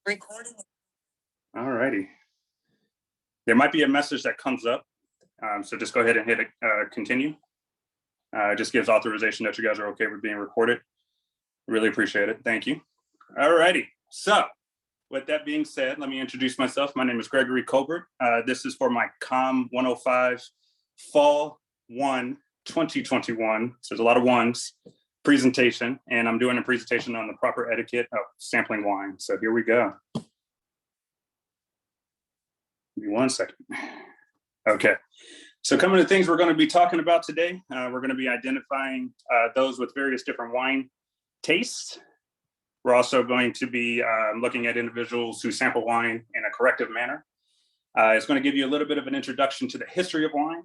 Recording. All righty. There might be a message that comes up, so just go ahead and hit continue. It just gives authorization that you guys are okay with being recorded. Really appreciate it. Thank you. All righty. So with that being said, let me introduce myself. My name is Gregory Colbert. This is for my COMM 105 Fall 1 2021. So there's a lot of ones presentation, and I'm doing a presentation on the proper etiquette of sampling wine. So here we go. Give me 1 second. Okay. So coming to things we're going to be talking about today, we're going to be identifying those with various different wine tastes. We're also going to be looking at individuals who sample wine in a corrective manner. It's going to give you a little bit of an introduction to the history of wine,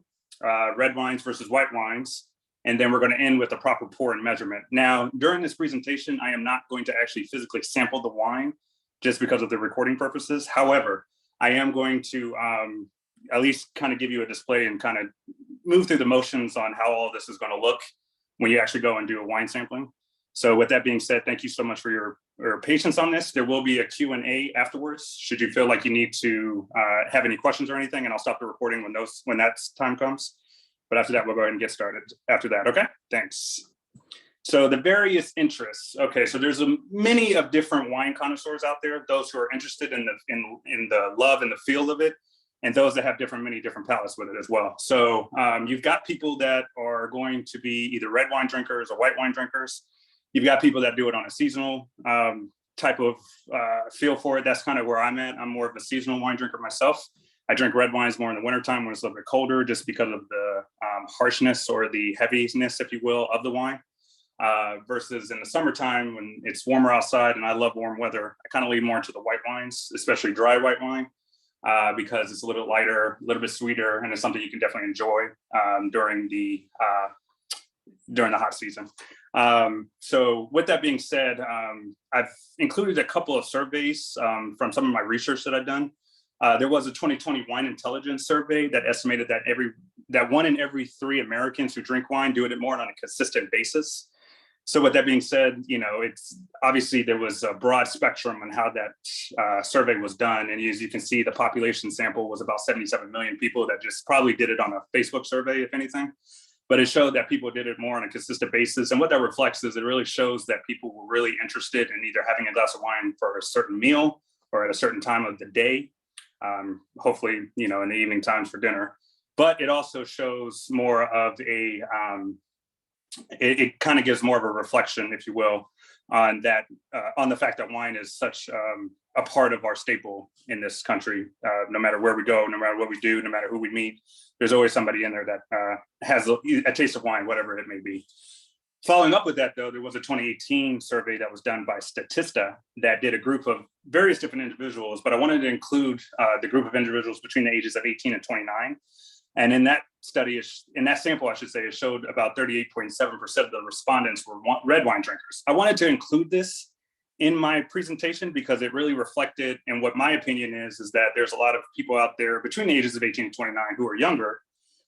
red wines versus white wines, and then we're going to end with the proper pour and measurement. Now, during this presentation, I am not going to actually physically sample the wine just because of the recording purposes. However, I am going to at least kind of give you a display and kind of move through the motions on how all this is going to look when you actually go and do a wine sampling. So with that being said, thank you so much for your patience on this. There will be a Q&A afterwards, should you feel like you need to have any questions or anything, and I'll stop the recording when that time comes. But after that, we'll go ahead and get started after that, okay? Thanks. So the various interests. Okay, so there's many of different wine connoisseurs out there, those who are interested in the love and the feel of it, and those that have many different palates with it as well. So you've got people that are going to be either red wine drinkers or white wine drinkers. You've got people that do it on a seasonal type of feel for it. That's kind of where I'm at. I'm more of a seasonal wine drinker myself. I drink red wines more in the wintertime when it's a little bit colder, just because of the harshness or the heaviness, if you will, of the wine. Versus in the summertime when it's warmer outside and I love warm weather, I kind of lean more into the white wines, especially dry white wine, because it's a little bit lighter, a little bit sweeter, and it's something you can definitely enjoy during the hot season. So with that being said, I've included a couple of surveys from some of my research that I've done. There was a 2020 wine intelligence survey that estimated that 1 in every 3 Americans who drink wine do it more on a consistent basis. So with that being said, it's obviously there was a broad spectrum on how that survey was done. And as you can see, the population sample was about 77 million people that just probably did it on a Facebook survey, if anything. But it showed that people did it more on a consistent basis. And what that reflects is it really shows that people were really interested in either having a glass of wine for a certain meal or at a certain time of the day. Hopefully, in the evening times for dinner. But it also shows more of it kind of gives more of a reflection, if you will, on that, on the fact that wine is such a part of our staple in this country. No matter where we go, no matter what we do, no matter who we meet, there's always somebody in there that has a taste of wine, whatever it may be. Following up with that, though, there was a 2018 survey that was done by Statista that did a group of various different individuals, but I wanted to include the group of individuals between the ages of 18 and 29. And in that study, in that sample, I should say, it showed about 38.7% of the respondents were red wine drinkers. I wanted to include this in my presentation because it really reflected, and what my opinion is that there's a lot of people out there between the ages of 18 and 29 who are younger,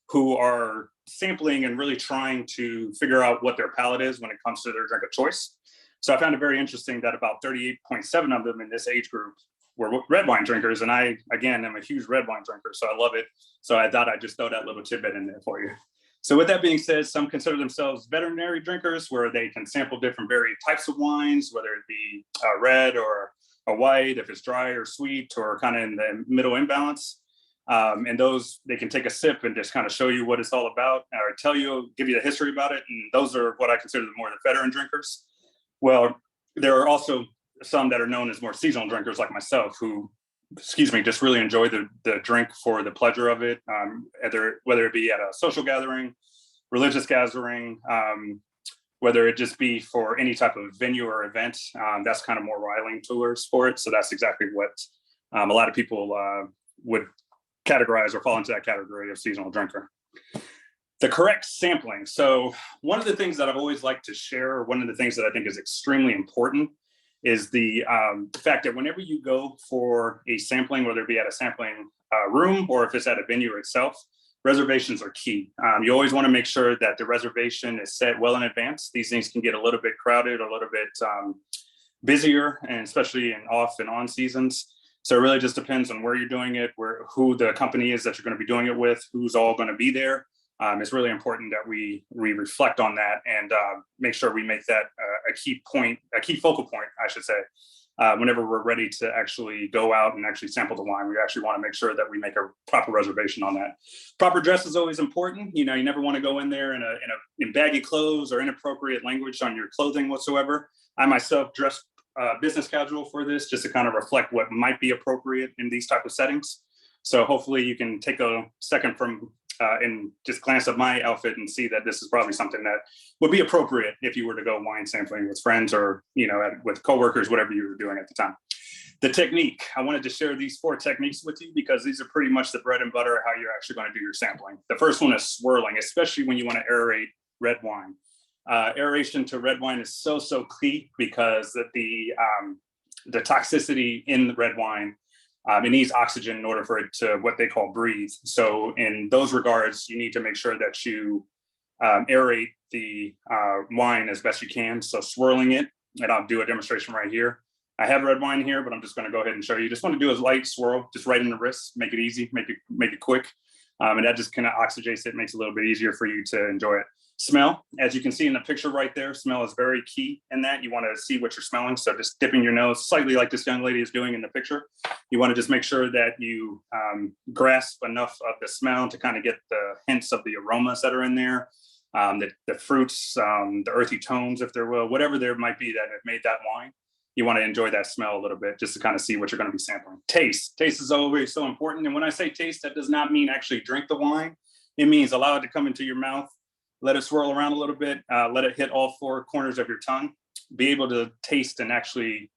who are sampling and really trying to figure out what their palate is when it comes to their drink of choice. So I found it very interesting that about 38.7 of them in this age group were red wine drinkers. And I, again, am a huge red wine drinker, so I love it. So I thought I'd just throw that little tidbit in there for you. So with that being said, some consider themselves veterinary drinkers, where they can sample different varied types of wines, whether it be red or a white, if it's dry or sweet, or kind of in the middle imbalance. And those, they can take a sip and just kind of show you what it's all about, or give you the history about it. And those are what I consider more the veteran drinkers. Well, there are also some that are known as more seasonal drinkers like myself who, just really enjoy the drink for the pleasure of it, whether it be at a social gathering, religious gathering, whether it just be for any type of venue or event. That's kind of more riling tours for it. So that's exactly what a lot of people would categorize or fall into that category of seasonal drinker. The correct sampling. So one of the things that I've always liked to share, one of the things that I think is extremely important, is the fact that whenever you go for a sampling, whether it be at a sampling room or if it's at a venue itself, reservations are key. You always want to make sure that the reservation is set well in advance. These things can get a little bit crowded, a little bit busier, and especially in off and on seasons. So it really just depends on where you're doing it, who the company is that you're going to be doing it with, who's all going to be there. It's really important that we reflect on that and make sure we make that a key focal point, I should say. Whenever we're ready to actually go out and actually sample the wine, we actually want to make sure that we make a proper reservation on that. Proper dress is always important. You never want to go in there in baggy clothes or inappropriate language on your clothing whatsoever. I myself dress business casual for this, just to kind of reflect what might be appropriate in these type of settings. So hopefully you can take a second and just glance at my outfit and see that this is probably something that would be appropriate if you were to go wine sampling with friends or, with coworkers, whatever you were doing at the time. The technique, I wanted to share these 4 techniques with you because these are pretty much the bread and butter of how you're actually going to do your sampling. The first one is swirling, especially when you want to aerate red wine. Aeration to red wine is so key because the toxicity in the red wine, it needs oxygen in order for it to what they call breathe. So in those regards, you need to make sure that you aerate the wine as best you can. So swirling it, and I'll do a demonstration right here. I have red wine here, but I'm just going to go ahead and show you. Just want to do a light swirl, just right in the wrist, make it easy, make it quick. And that just kind of oxygenates it, makes it a little bit easier for you to enjoy it. Smell, as you can see in the picture right there, smell is very key in that. You want to see what you're smelling. So just dipping your nose slightly like this young lady is doing in the picture. You want to just make sure that you grasp enough of the smell to kind of get the hints of the aromas that are in there, the fruits, the earthy tones, if there will, whatever there might be that have made that wine. You want to enjoy that smell a little bit just to kind of see what you're going to be sampling. Taste is always so important. And when I say taste, that does not mean actually drink the wine. It means allow it to come into your mouth. Let it swirl around a little bit, let it hit all 4 corners of your tongue, be able to taste and actually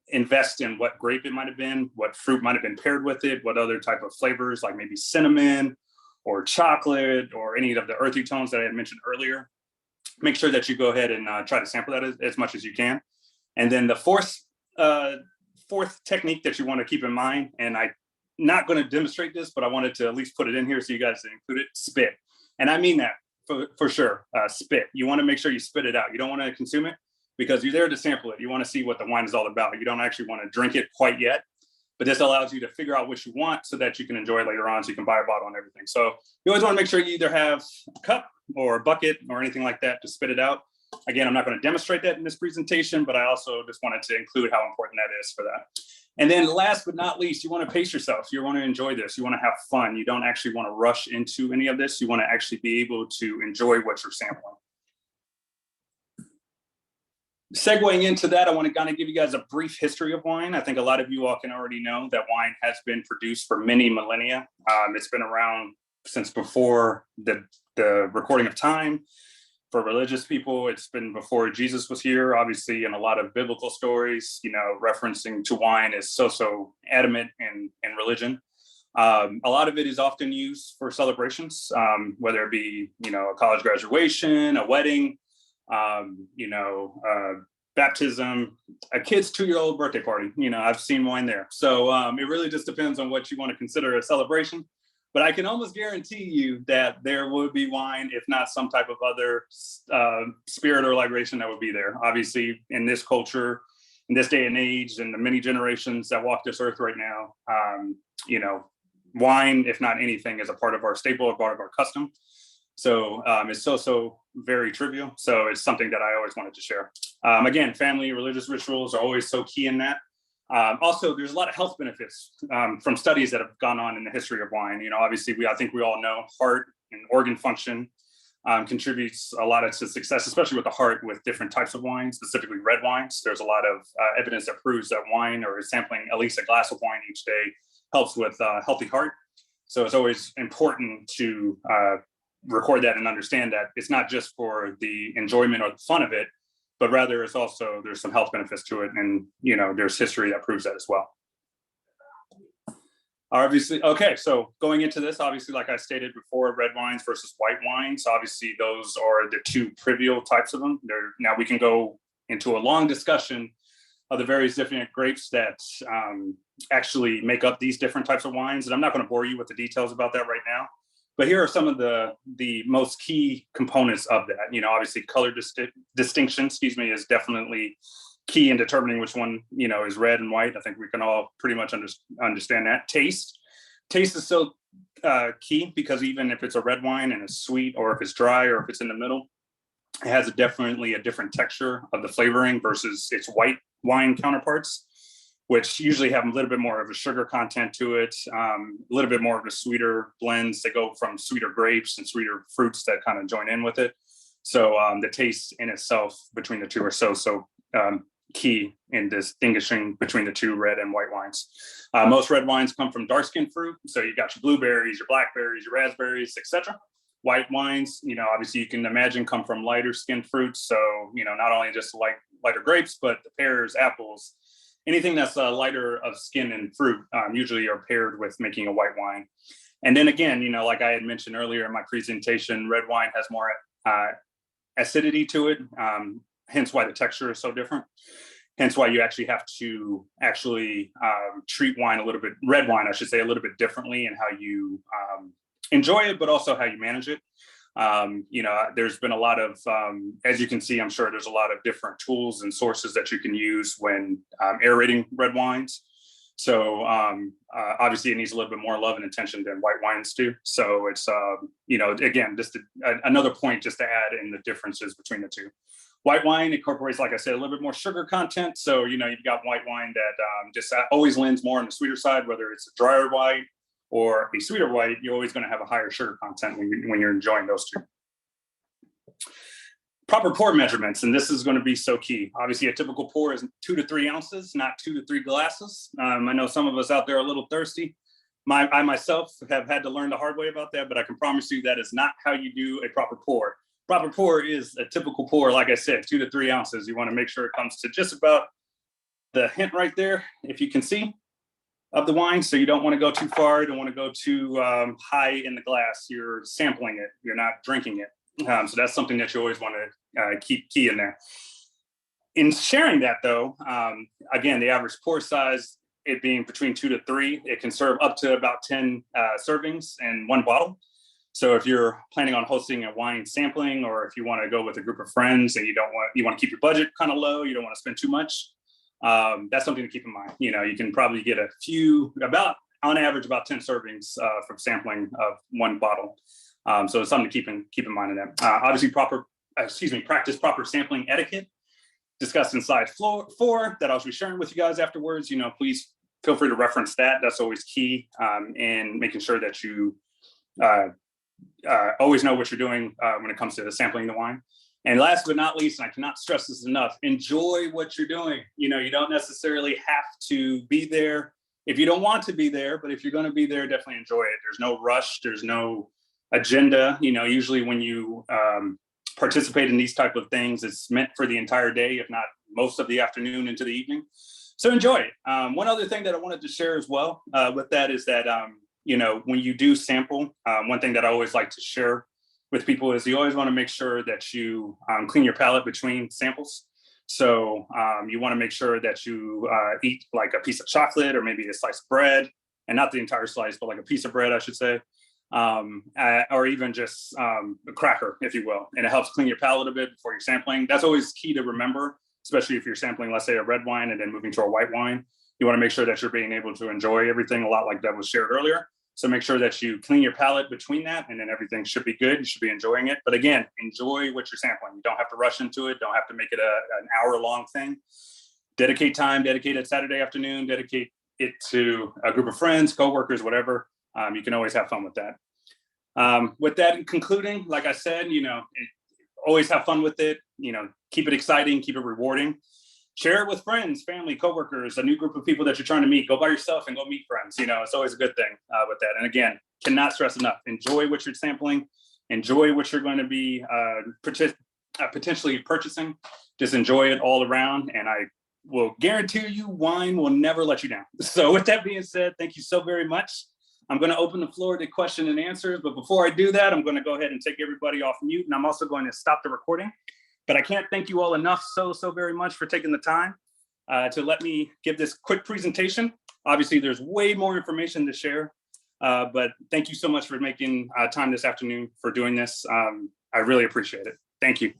invest in what grape it might have been, what fruit might have been paired with it, what other type of flavors, like maybe cinnamon or chocolate or any of the earthy tones that I had mentioned earlier. Make sure that you go ahead and try to sample that as much as you can. And then the fourth technique that you want to keep in mind, and I'm not going to demonstrate this, but I wanted to at least put it in here so you guys include it, spit. And I mean that. For sure, spit. You want to make sure you spit it out. You don't want to consume it because you're there to sample it. You want to see what the wine is all about. You don't actually want to drink it quite yet, but this allows you to figure out what you want so that you can enjoy it later on, so you can buy a bottle and everything. So you always want to make sure you either have a cup or a bucket or anything like that to spit it out. Again, I'm not going to demonstrate that in this presentation, but I also just wanted to include how important that is for that. And then last but not least, you want to pace yourself. You want to enjoy this. You want to have fun. You don't actually want to rush into any of this. You want to actually be able to enjoy what you're sampling. Segueing into that, I want to kind of give you guys a brief history of wine. I think a lot of you all can already know that wine has been produced for many millennia. It's been around since before the recording of time. For religious people, it's been before Jesus was here, obviously, in a lot of biblical stories, referencing to wine is so adamant in religion. A lot of it is often used for celebrations, whether it be, a college graduation, a wedding, baptism, a kid's 2-year-old birthday party. I've seen wine there. So it really just depends on what you want to consider a celebration. But I can almost guarantee you that there would be wine, if not some type of other spirit or libation that would be there. Obviously, in this culture, in this day and age, and the many generations that walk this earth right now, wine, if not anything, is a part of our staple, a part of our custom. So it's so very trivial. So it's something that I always wanted to share. Again, family, religious rituals are always so key in that. Also, there's a lot of health benefits from studies that have gone on in the history of wine. Obviously, I think we all know heart and organ function contributes a lot to success, especially with the heart, with different types of wines, specifically red wines. There's a lot of evidence that proves that wine, or sampling at least a glass of wine each day, helps with healthy heart. So it's always important to record that and understand that it's not just for the enjoyment or the fun of it, but rather there's some health benefits to it. And, there's history that proves that as well. Obviously, okay, so going into this, obviously, like I stated before, red wines versus white wines, obviously those are the 2 trivial types of them. Now we can go into a long discussion of the various different grapes that actually make up these different types of wines. And I'm not going to bore you with the details about that right now. But here are some of the most key components of that. Obviously color distinction, is definitely key in determining which one, is red and white. I think we can all pretty much understand that. Taste is so key, because even if it's a red wine and it's sweet, or if it's dry, or if it's in the middle, it has definitely a different texture of the flavoring versus its white wine counterparts, which usually have a little bit more of a sugar content to it, a little bit more of the sweeter blends that go from sweeter grapes and sweeter fruits that kind of join in with it. So the taste in itself between the two are so key in distinguishing between the two red and white wines. Most red wines come from dark skinned fruit. So you got your blueberries, your blackberries, your raspberries, etc. White wines, obviously you can imagine, come from lighter skinned fruits. So, not only just lighter grapes, but the pears, apples, anything that's lighter of skin and fruit usually are paired with making a white wine. And then again, like I had mentioned earlier in my presentation, red wine has more acidity to it, hence why the texture is so different. Hence why you actually have to treat wine red wine, I should say, a little bit differently in how you enjoy it, but also how you manage it. There's been a lot of, as you can see, I'm sure there's a lot of different tools and sources that you can use when aerating red wines. So obviously it needs a little bit more love and attention than white wines do. So it's, again, just another point just to add in the differences between the two. White wine incorporates, like I said, a little bit more sugar content. So, you've got white wine that just always leans more on the sweeter side, whether it's a drier white or a sweeter white, you're always going to have a higher sugar content when you're enjoying those two. Proper pour measurements, and this is going to be so key. Obviously, a typical pour is 2 to 3 ounces, not 2 to 3 glasses. I know some of us out there are a little thirsty. I myself have had to learn the hard way about that, but I can promise you that is not how you do a proper pour. Proper pour is a typical pour, like I said, 2 to 3 ounces. You want to make sure it comes to just about the hint right there, if you can see, of the wine. So you don't want to go too far. You don't want to go too high in the glass. You're sampling it. You're not drinking it. So that's something that you always want to keep key in there. In sharing that, though, again, the average pour size, it being between 2 to 3, it can serve up to about 10 servings in one bottle. So if you're planning on hosting a wine sampling, or if you want to go with a group of friends and you want to keep your budget kind of low, you don't want to spend too much, that's something to keep in mind. You can probably get on average, about 10 servings from sampling of one bottle. So it's something to keep in mind in that. Obviously, practice proper sampling etiquette, discussed in slide 4 that I'll be sharing with you guys afterwards. Please feel free to reference that. That's always key in making sure that you always know what you're doing when it comes to sampling the wine. And last but not least, and I cannot stress this enough, enjoy what you're doing. You don't necessarily have to be there if you don't want to be there, but if you're going to be there, definitely enjoy it. There's no rush. There's no agenda. Usually when you participate in these type of things, it's meant for the entire day, if not most of the afternoon into the evening. So enjoy it. One other thing that I wanted to share as well with that is that, when you do sample, one thing that I always like to share with people is you always want to make sure that you clean your palate between samples. So you want to make sure that you eat like a piece of chocolate or maybe a slice of bread, and not the entire slice, but like a piece of bread, I should say, or even just a cracker, if you will. And it helps clean your palate a bit before you're sampling. That's always key to remember, especially if you're sampling, let's say, a red wine and then moving to a white wine. You want to make sure that you're being able to enjoy everything a lot like that was shared earlier. So make sure that you clean your palate between that, and then everything should be good. You should be enjoying it. But again, enjoy what you're sampling. You don't have to rush into it. Don't have to make it an hour-long thing. Dedicate time, dedicate it Saturday afternoon, dedicate it to a group of friends, coworkers, whatever. You can always have fun with that. With that, in concluding, like I said, always have fun with it. Keep it exciting, keep it rewarding. Share it with friends, family, coworkers, a new group of people that you're trying to meet. Go by yourself and go meet friends. It's always a good thing with that. And again, cannot stress enough. Enjoy what you're sampling. Enjoy what you're going to be potentially purchasing. Just enjoy it all around. And I will guarantee you, wine will never let you down. So with that being said, thank you so very much. I'm going to open the floor to question and answers. But before I do that, I'm going to go ahead and take everybody off mute. And I'm also going to stop the recording. But I can't thank you all enough so very much for taking the time to let me give this quick presentation. Obviously, there's way more information to share, but thank you so much for making time this afternoon for doing this. I really appreciate it. Thank you.